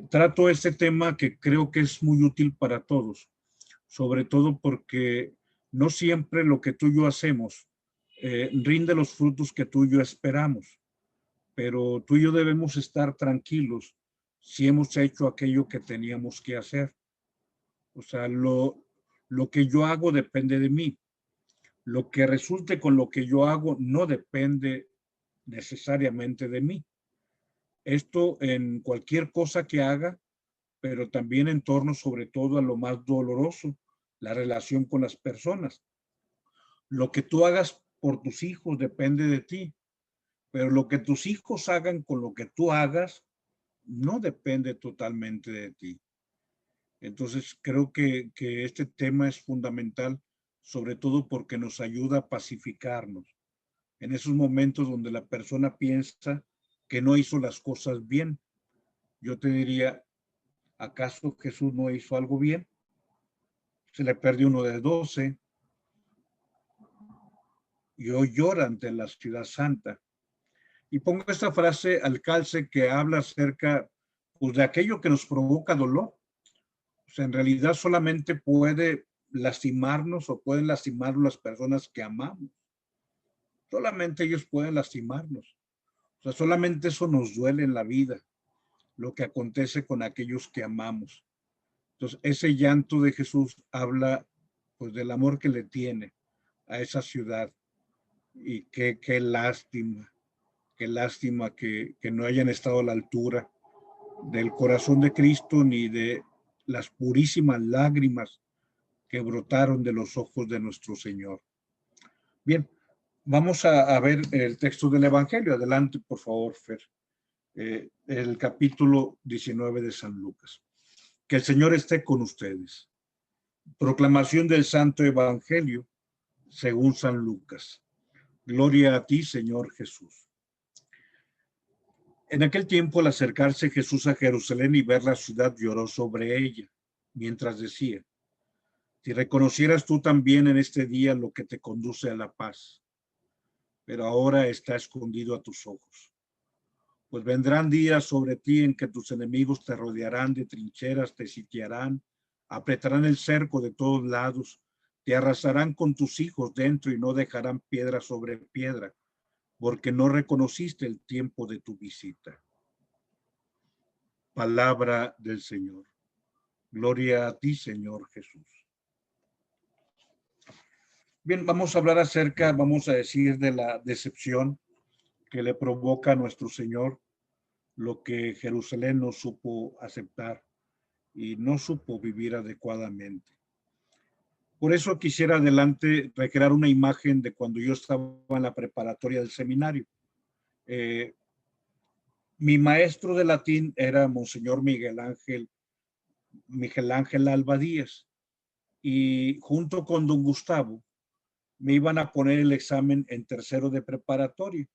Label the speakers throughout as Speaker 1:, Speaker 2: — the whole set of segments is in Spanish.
Speaker 1: Trato este tema que creo que es muy útil para todos, sobre todo porque no siempre lo que tú y yo hacemos rinde los frutos que tú y yo esperamos, pero tú y yo debemos estar tranquilos si hemos hecho aquello que teníamos que hacer. O sea, lo que yo hago depende de mí. Lo que resulte con lo que yo hago no depende necesariamente de mí. Esto en cualquier cosa que haga, pero también en torno sobre todo a lo más doloroso, la relación con las personas. Lo que tú hagas por tus hijos depende de ti, pero lo que tus hijos hagan con lo que tú hagas no depende totalmente de ti. Entonces, creo que este tema es fundamental, sobre todo porque nos ayuda a pacificarnos en esos momentos donde la persona piensa que no hizo las cosas bien. Yo te diría, ¿acaso Jesús no hizo algo bien? Se le perdió uno de 12 y hoy llora ante la ciudad santa. Y pongo esta frase al calce que habla acerca pues, de aquello que nos provoca dolor. O sea, en realidad solamente puede lastimarnos o pueden lastimarnos las personas que amamos. Solamente ellos pueden lastimarnos. O sea, solamente eso nos duele en la vida, lo que acontece con aquellos que amamos. Entonces, ese llanto de Jesús habla pues del amor que le tiene a esa ciudad y qué lástima que no hayan estado a la altura del corazón de Cristo ni de las purísimas lágrimas que brotaron de los ojos de nuestro Señor. Bien, vamos a ver el texto del Evangelio. Adelante, por favor, Fer. El capítulo 19 de San Lucas. Que el Señor esté con ustedes. Proclamación del Santo Evangelio según San Lucas. Gloria a ti, Señor Jesús. En aquel tiempo, al acercarse Jesús a Jerusalén y ver la ciudad, lloró sobre ella, mientras decía, si reconocieras tú también en este día lo que te conduce a la paz, pero ahora está escondido a tus ojos. Pues vendrán días sobre ti en que tus enemigos te rodearán de trincheras, te sitiarán, apretarán el cerco de todos lados, te arrasarán con tus hijos dentro y no dejarán piedra sobre piedra, porque no reconociste el tiempo de tu visita. Palabra del Señor. Gloria a ti, Señor Jesús. Bien, vamos a hablar acerca, vamos a decir, de la decepción que le provoca a nuestro Señor lo que Jerusalén no supo aceptar y no supo vivir adecuadamente. Por eso quisiera adelante recrear una imagen de cuando yo estaba en la preparatoria del seminario. Eh, Mi maestro de latín era Monseñor Miguel Ángel Alba Díaz, y junto con don Gustavo me iban a poner el examen en tercero de preparatoria.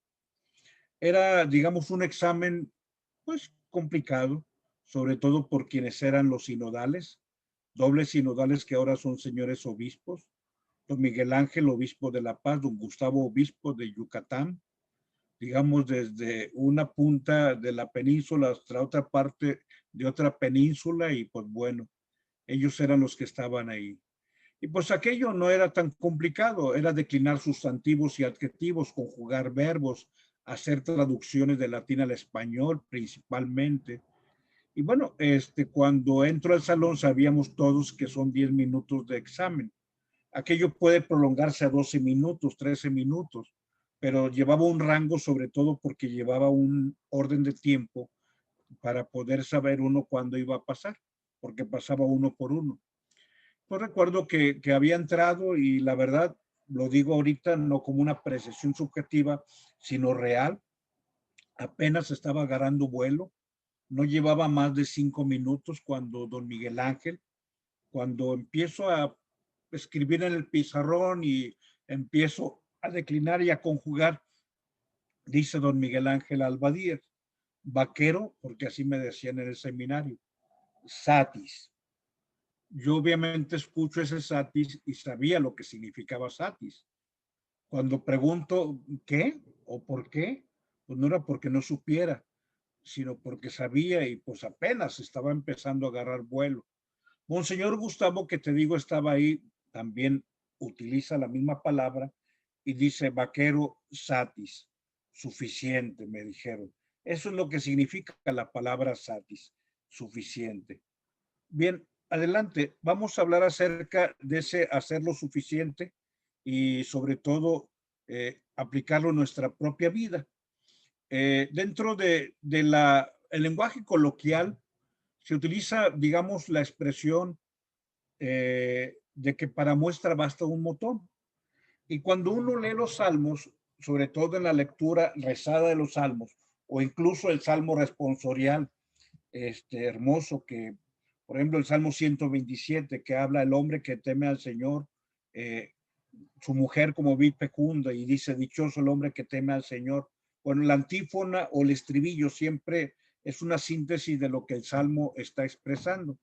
Speaker 1: Era, digamos, un examen pues complicado, sobre todo por quienes eran los sinodales, dobles sinodales que ahora son señores obispos, don Miguel Ángel, obispo de La Paz, don Gustavo, obispo de Yucatán, digamos desde una punta de la península hasta otra parte de otra península, y pues bueno, ellos eran los que estaban ahí. Y pues aquello no era tan complicado, era declinar sustantivos y adjetivos, conjugar verbos, hacer traducciones de latín al español principalmente. Y bueno, cuando entro al salón sabíamos todos que son 10 minutos de examen. Aquello puede prolongarse a 12 minutos, 13 minutos, pero llevaba un rango sobre todo porque llevaba un orden de tiempo para poder saber uno cuándo iba a pasar, porque pasaba uno por uno. Pues recuerdo que había entrado y la verdad, lo digo ahorita no como una apreciación subjetiva, sino real, apenas estaba agarrando vuelo, no llevaba más de 5 minutos cuando don Miguel Ángel, cuando empiezo a escribir en el pizarrón y empiezo a declinar y a conjugar, dice don Miguel Ángel Albadíez, vaquero, porque así me decían en el seminario, satis. Yo obviamente escucho ese satis y sabía lo que significaba satis. Cuando pregunto qué o por qué, pues no era porque no supiera, sino porque sabía y pues apenas estaba empezando a agarrar vuelo. Monseñor Gustavo, que te digo, estaba ahí, también utiliza la misma palabra y dice vaquero satis, suficiente, me dijeron. Eso es lo que significa la palabra satis, suficiente. Bien, adelante, vamos a hablar acerca de ese hacerlo suficiente y sobre todo aplicarlo en nuestra propia vida. Dentro de el lenguaje coloquial se utiliza, digamos, la expresión de que para muestra basta un botón. Y cuando uno lee los salmos, sobre todo en la lectura rezada de los salmos, o incluso el salmo responsorial, hermoso que, por ejemplo, el Salmo 127, que habla el hombre que teme al Señor, eh, su mujer como vid fecunda, y dice, dichoso el hombre que teme al Señor. Bueno, la antífona o el estribillo siempre es una síntesis de lo que el Salmo está expresando.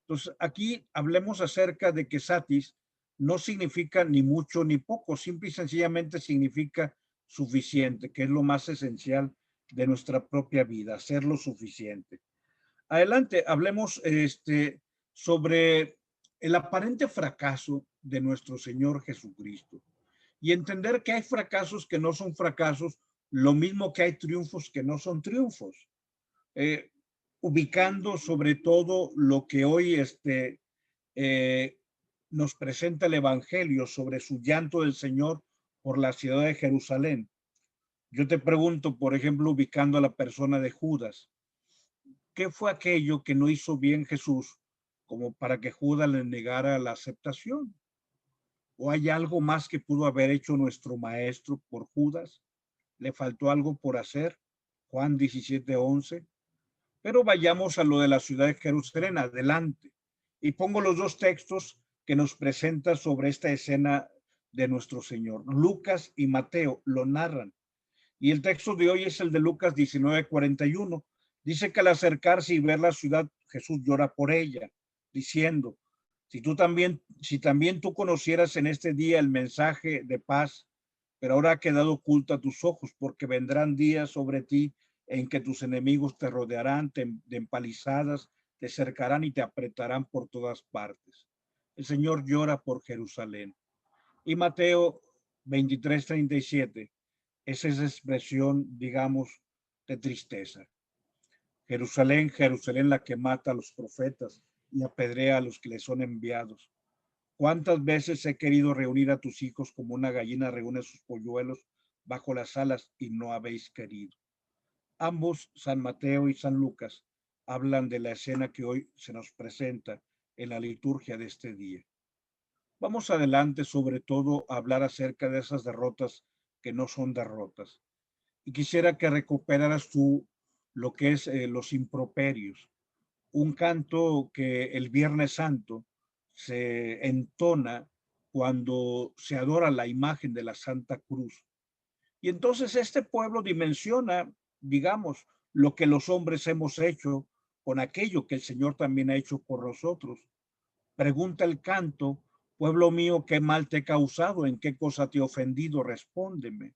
Speaker 1: Entonces, aquí hablemos acerca de que satis no significa ni mucho ni poco, simple y sencillamente significa suficiente, que es lo más esencial de nuestra propia vida, hacer lo suficiente. Adelante, hablemos sobre el aparente fracaso de nuestro Señor Jesucristo y entender que hay fracasos que no son fracasos, lo mismo que hay triunfos que no son triunfos. Eh, Ubicando sobre todo lo que hoy eh, nos presenta el Evangelio sobre su llanto del Señor por la ciudad de Jerusalén. Yo te pregunto, por ejemplo, ubicando a la persona de Judas, ¿qué fue aquello que no hizo bien Jesús como para que Judas le negara la aceptación? ¿O hay algo más que pudo haber hecho nuestro maestro por Judas? ¿Le faltó algo por hacer? Juan 17:11. Pero vayamos a lo de la ciudad de Jerusalén, adelante. Y pongo los dos textos que nos presenta sobre esta escena de nuestro Señor. Lucas y Mateo lo narran. Y el texto de hoy es el de Lucas 19:41. Dice que al acercarse y ver la ciudad, Jesús llora por ella, diciendo, si también tú conocieras en este día el mensaje de paz, pero ahora ha quedado oculto a tus ojos, porque vendrán días sobre ti en que tus enemigos te rodearán, de empalizadas, te cercarán y te apretarán por todas partes. El Señor llora por Jerusalén. Y Mateo 23:37 es esa expresión, digamos, de tristeza. Jerusalén, Jerusalén, la que mata a los profetas y apedrea a los que le son enviados. ¿Cuántas veces he querido reunir a tus hijos como una gallina reúne sus polluelos bajo las alas y no habéis querido? Ambos, San Mateo y San Lucas, hablan de la escena que hoy se nos presenta en la liturgia de este día. Vamos adelante, sobre todo, a hablar acerca de esas derrotas que no son derrotas. Y quisiera que recuperaras tú lo que es los improperios, un canto que el Viernes Santo se entona cuando se adora la imagen de la Santa Cruz. Y entonces este pueblo dimensiona, digamos, lo que los hombres hemos hecho con aquello que el Señor también ha hecho por nosotros. Pregunta el canto, pueblo mío, ¿qué mal te he causado? ¿En qué cosa te he ofendido? Respóndeme.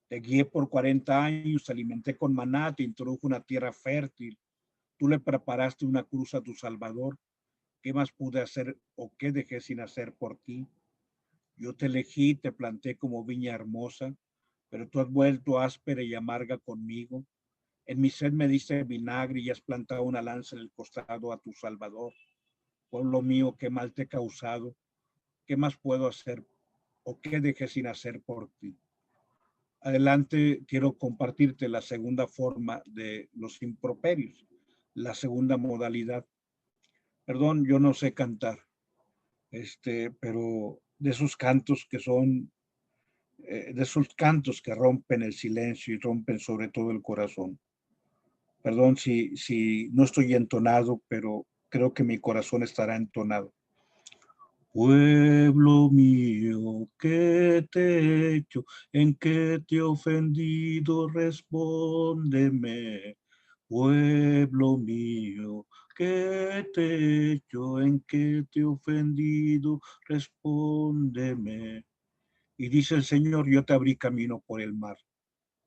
Speaker 1: Te guié por 40 años, te alimenté con maná, te introdujo una tierra fértil. Tú le preparaste una cruz a tu Salvador. ¿Qué más pude hacer o qué dejé sin hacer por ti? Yo te elegí, te planté como viña hermosa, pero tú has vuelto áspera y amarga conmigo. En mi sed me diste vinagre y has plantado una lanza en el costado a tu Salvador. Pueblo mío, qué mal te he causado. ¿Qué más puedo hacer o qué dejé sin hacer por ti? Adelante, quiero compartirte la segunda forma de los improperios, la segunda modalidad. Perdón, yo no sé cantar, pero de esos cantos que son, de esos cantos que rompen el silencio y rompen sobre todo el corazón. Perdón si no estoy entonado, pero creo que mi corazón estará entonado. Pueblo mío, ¿qué te he hecho? ¿En qué te he ofendido? Respóndeme. Pueblo mío, ¿qué te he hecho? ¿En qué te he ofendido? Respóndeme. Y dice el Señor, yo te abrí camino por el mar,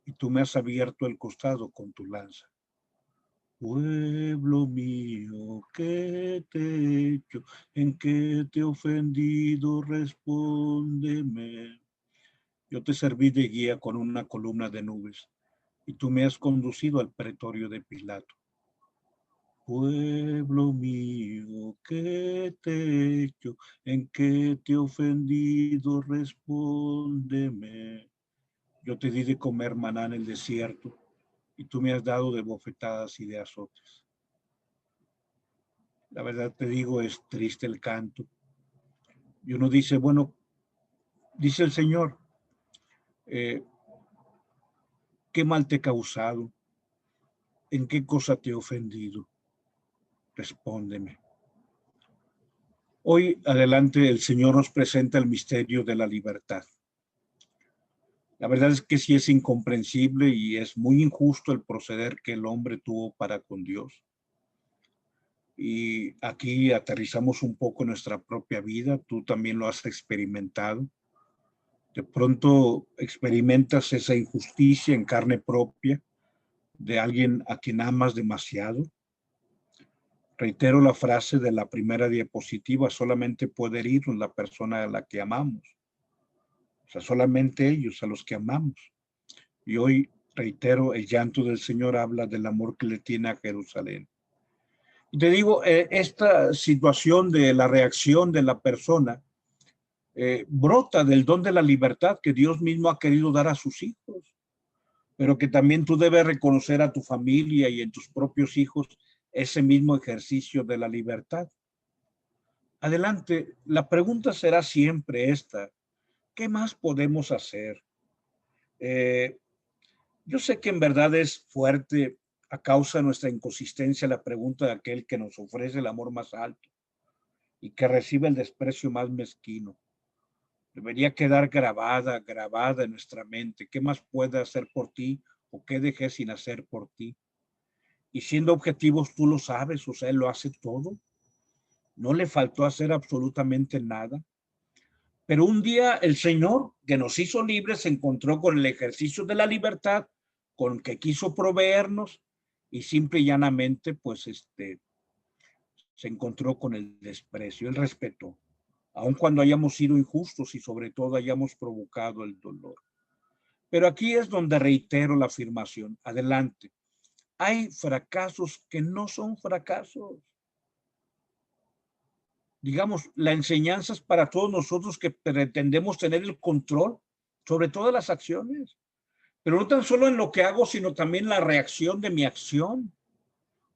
Speaker 1: y tú me has abierto el costado con tu lanza. Pueblo mío, ¿qué te he hecho? ¿En qué te he ofendido? Respóndeme. Yo te serví de guía con una columna de nubes y tú me has conducido al pretorio de Pilato. Pueblo mío, ¿qué te he hecho? ¿En qué te he ofendido? Respóndeme. Yo te di de comer maná en el desierto y tú me has dado de bofetadas y de azotes. La verdad te digo, es triste el canto. Y uno dice, bueno, dice el Señor, eh, ¿qué mal te he causado? ¿En qué cosa te he ofendido? Respóndeme. Hoy adelante el Señor nos presenta el misterio de la libertad. La verdad es que sí es incomprensible y es muy injusto el proceder que el hombre tuvo para con Dios. Y aquí aterrizamos un poco en nuestra propia vida. Tú también lo has experimentado. De pronto experimentas esa injusticia en carne propia de alguien a quien amas demasiado. Reitero la frase de la primera diapositiva, solamente puede herirnos la persona a la que amamos. O sea, solamente ellos a los que amamos. Y hoy, reitero, el llanto del Señor habla del amor que le tiene a Jerusalén. Y te digo, esta situación de la reacción de la persona brota del don de la libertad que Dios mismo ha querido dar a sus hijos, pero que también tú debes reconocer a tu familia y en tus propios hijos ese mismo ejercicio de la libertad. Adelante, la pregunta será siempre esta: ¿qué más podemos hacer? Eh, yo sé que en verdad es fuerte a causa de nuestra inconsistencia la pregunta de aquel que nos ofrece el amor más alto y que recibe el desprecio más mezquino. Debería quedar grabada en nuestra mente. ¿Qué más puede hacer por ti o qué dejé sin hacer por ti? Y siendo objetivos, tú lo sabes, o sea, él lo hace todo. No le faltó hacer absolutamente nada. Pero un día el Señor, que nos hizo libres, se encontró con el ejercicio de la libertad, con que quiso proveernos y simple y llanamente, pues, se encontró con el desprecio, el respeto, aun cuando hayamos sido injustos y sobre todo hayamos provocado el dolor. Pero aquí es donde reitero la afirmación. Adelante. Hay fracasos que no son fracasos. Digamos, la enseñanza es para todos nosotros que pretendemos tener el control sobre todas las acciones, pero no tan solo en lo que hago, sino también la reacción de mi acción.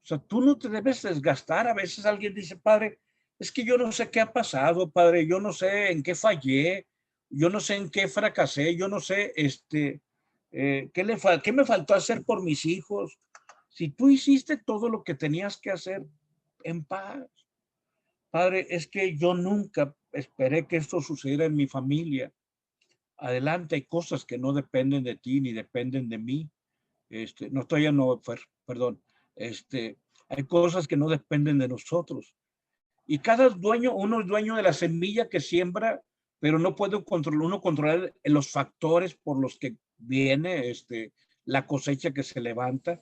Speaker 1: O sea, tú no te debes desgastar. A veces alguien dice, padre, es que yo no sé qué ha pasado, padre, yo no sé en qué fallé, yo no sé en qué fracasé, yo no sé, qué me faltó hacer por mis hijos. Si tú hiciste todo lo que tenías que hacer, en paz. Padre, es que yo nunca esperé que esto sucediera en mi familia. Adelante, hay cosas que no dependen de ti ni dependen de mí. No estoy ya no, perdón. Hay cosas que no dependen de nosotros. Y cada dueño, uno es dueño de la semilla que siembra, pero no puede controlar los factores por los que viene la cosecha que se levanta.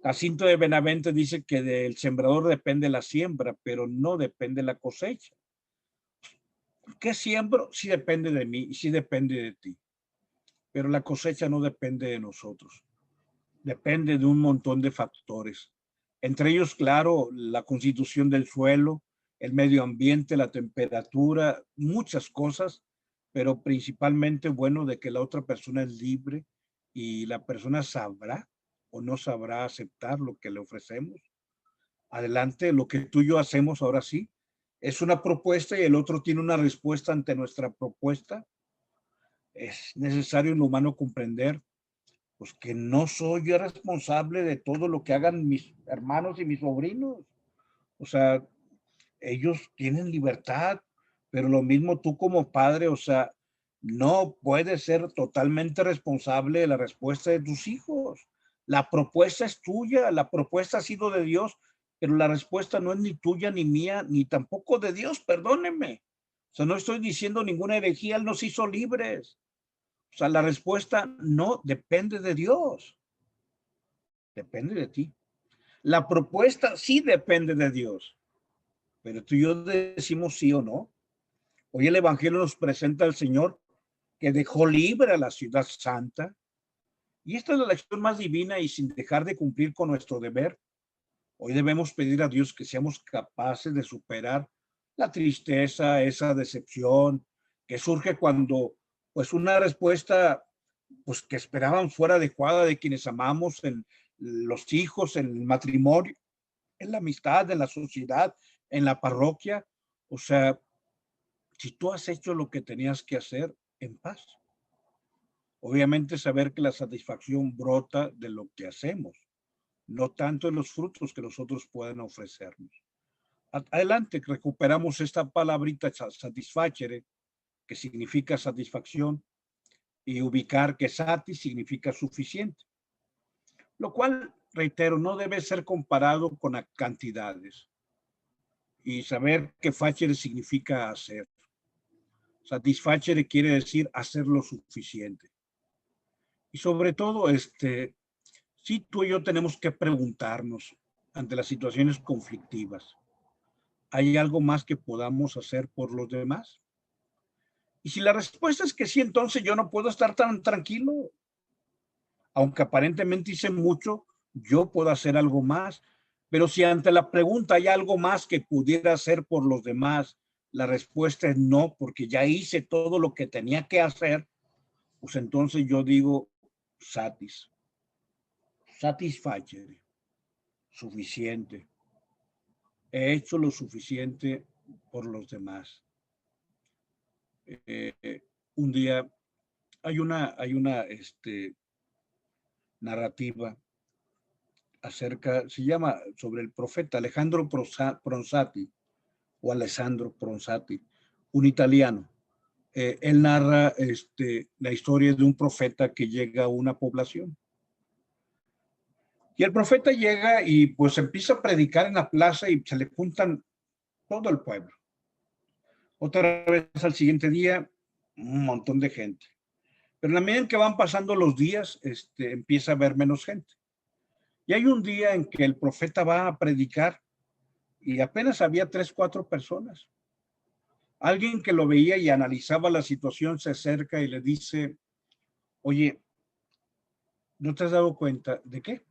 Speaker 1: Jacinto de Benavente dice que del sembrador depende la siembra, pero no depende la cosecha. ¿Qué siembro? Sí depende de mí y sí depende de ti, pero la cosecha no depende de nosotros. Depende de un montón de factores. Entre ellos, claro, la constitución del suelo, el medio ambiente, la temperatura, muchas cosas, pero principalmente, bueno, de que la otra persona es libre y la persona sabrá o no sabrá aceptar lo que le ofrecemos. Adelante, lo que tú y yo hacemos ahora sí, es una propuesta y el otro tiene una respuesta ante nuestra propuesta. Es necesario en lo humano comprender pues que no soy yo responsable de todo lo que hagan mis hermanos y mis sobrinos. O sea, ellos tienen libertad, pero lo mismo tú como padre, o sea, no puedes ser totalmente responsable de la respuesta de tus hijos. La propuesta es tuya, la propuesta ha sido de Dios, pero la respuesta no es ni tuya, ni mía, ni tampoco de Dios, perdónenme. O sea, no estoy diciendo ninguna herejía, Él nos hizo libres. O sea, la respuesta no depende de Dios, depende de ti. La propuesta sí depende de Dios, pero tú y yo decimos sí o no. Hoy el Evangelio nos presenta al Señor que dejó libre a la ciudad santa. Y esta es la lección más divina y sin dejar de cumplir con nuestro deber. Hoy debemos pedir a Dios que seamos capaces de superar la tristeza, esa decepción que surge cuando pues una respuesta pues que esperaban fuera adecuada de quienes amamos, en los hijos, en el matrimonio, en la amistad, en la sociedad, en la parroquia. O sea, si tú has hecho lo que tenías que hacer, en paz. Obviamente saber que la satisfacción brota de lo que hacemos, no tanto en los frutos que los otros pueden ofrecernos. Adelante, recuperamos esta palabrita satisfacere, que significa satisfacción, y ubicar que satis significa suficiente, lo cual, reitero, no debe ser comparado con cantidades. Y saber que facere significa hacer. Satisfacere quiere decir hacer lo suficiente. Y sobre todo, sí, tú y yo tenemos que preguntarnos ante las situaciones conflictivas, ¿hay algo más que podamos hacer por los demás? Y si la respuesta es que sí, entonces yo no puedo estar tan tranquilo. Aunque aparentemente hice mucho, yo puedo hacer algo más. Pero si ante la pregunta hay algo más que pudiera hacer por los demás, la respuesta es no, porque ya hice todo lo que tenía que hacer, pues entonces yo digo satisfacere, suficiente. He hecho lo suficiente por los demás. Un día hay una narrativa se llama sobre el profeta Alejandro Pronzati o Alessandro Pronzati, un italiano. Él narra la historia de un profeta que llega a una población. Y el profeta llega y pues empieza a predicar en la plaza y se le juntan todo el pueblo. Otra vez al siguiente día, un montón de gente. Pero en la medida en que van pasando los días, empieza a haber menos gente. Y hay un día en que el profeta va a predicar y apenas había 3, 4 personas. Alguien que lo veía y analizaba la situación se acerca y le dice, oye, ¿no te has dado cuenta de qué?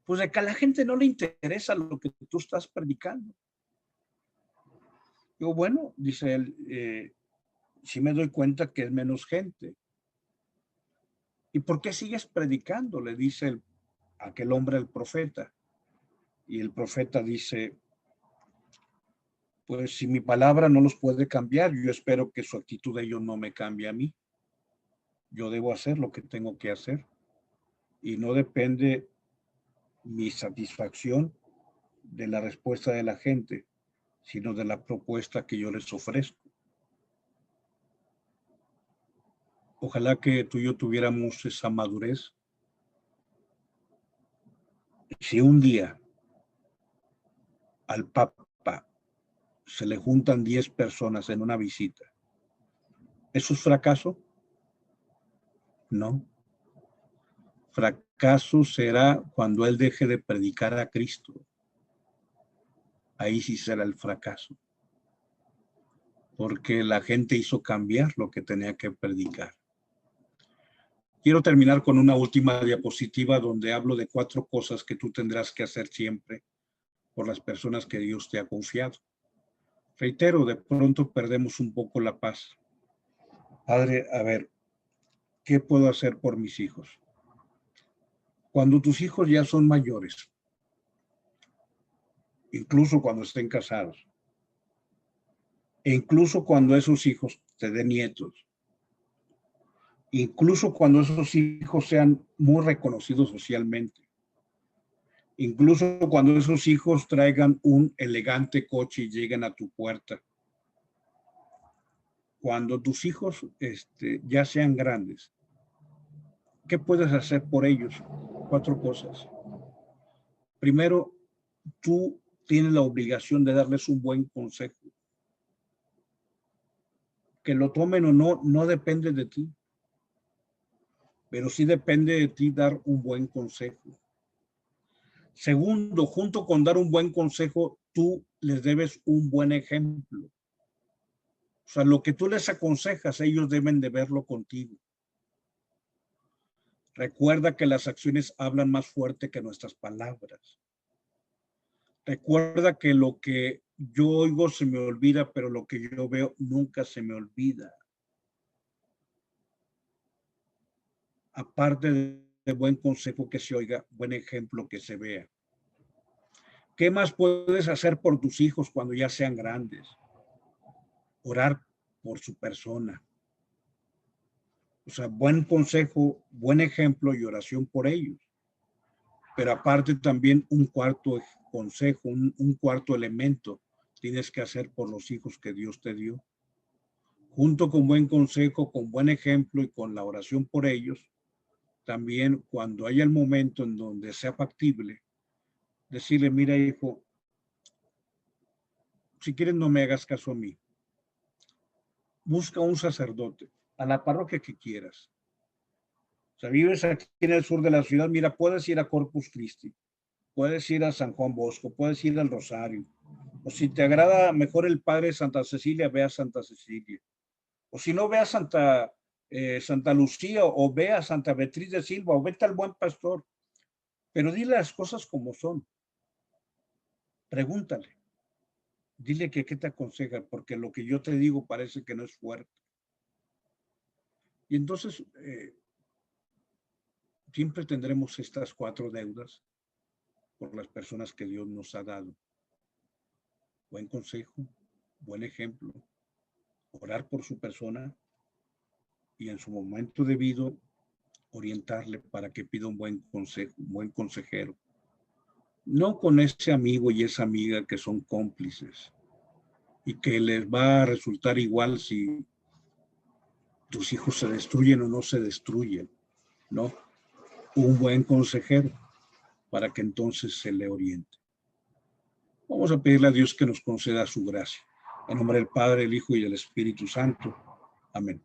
Speaker 1: Pues de que a la gente no le interesa lo que tú estás predicando. Yo, bueno, dice él, sí me doy cuenta que es menos gente. ¿Y por qué sigues predicando? Le dice aquel hombre al profeta. Y el profeta dice, pues si mi palabra no los puede cambiar, yo espero que su actitud de ellos no me cambie a mí. Yo debo hacer lo que tengo que hacer. Y no depende mi satisfacción de la respuesta de la gente, sino de la propuesta que yo les ofrezco. Ojalá que tú y yo tuviéramos esa madurez. Si un día al Papa se le juntan 10 personas en una visita, ¿eso es fracaso? No. Fracaso será cuando él deje de predicar a Cristo. Ahí sí será el fracaso. Porque la gente hizo cambiar lo que tenía que predicar. Quiero terminar con una última diapositiva donde hablo de 4 cosas que tú tendrás que hacer siempre por las personas que Dios te ha confiado. Reitero, de pronto perdemos un poco la paz. Padre, a ver, ¿qué puedo hacer por mis hijos? Cuando tus hijos ya son mayores, incluso cuando estén casados, e incluso cuando esos hijos te den nietos, incluso cuando esos hijos sean muy reconocidos socialmente, incluso cuando esos hijos traigan un elegante coche y lleguen a tu puerta, cuando tus hijos ya sean grandes, ¿qué puedes hacer por ellos? 4 cosas. Primero, tú tienes la obligación de darles un buen consejo. Que lo tomen o no, no depende de ti, pero sí depende de ti dar un buen consejo. Segundo, junto con dar un buen consejo, tú les debes un buen ejemplo. O sea, lo que tú les aconsejas, ellos deben de verlo contigo. Recuerda que las acciones hablan más fuerte que nuestras palabras. Recuerda que lo que yo oigo se me olvida, pero lo que yo veo nunca se me olvida. Aparte de buen consejo que se oiga, buen ejemplo que se vea. ¿Qué más puedes hacer por tus hijos cuando ya sean grandes? Orar por su persona. O sea, buen consejo, buen ejemplo y oración por ellos. Pero aparte también un cuarto consejo, un cuarto elemento tienes que hacer por los hijos que Dios te dio. Junto con buen consejo, con buen ejemplo y con la oración por ellos, también cuando haya el momento en donde sea factible, decirle, mira hijo, si quieres no me hagas caso a mí. Busca un sacerdote a la parroquia que quieras. O sea, vives aquí en el sur de la ciudad, mira, puedes ir a Corpus Christi, puedes ir a San Juan Bosco, puedes ir al Rosario. O si te agrada mejor el Padre de Santa Cecilia, ve a Santa Cecilia. O si no, ve a Santa Lucía o ve a Santa Beatriz de Silva o vete al Buen Pastor. Pero dile las cosas como son. Pregúntale. Dile que qué te aconseja, porque lo que yo te digo parece que no es fuerte. Y entonces siempre tendremos estas 4 deudas por las personas que Dios nos ha dado. Buen consejo, buen ejemplo, orar por su persona y en su momento debido orientarle para que pida un buen consejo, un buen consejero. No con ese amigo y esa amiga que son cómplices y que les va a resultar igual si tus hijos se destruyen o no se destruyen, ¿no? Un buen consejero para que entonces se le oriente. Vamos a pedirle a Dios que nos conceda su gracia. En nombre del Padre, el Hijo y del Espíritu Santo. Amén.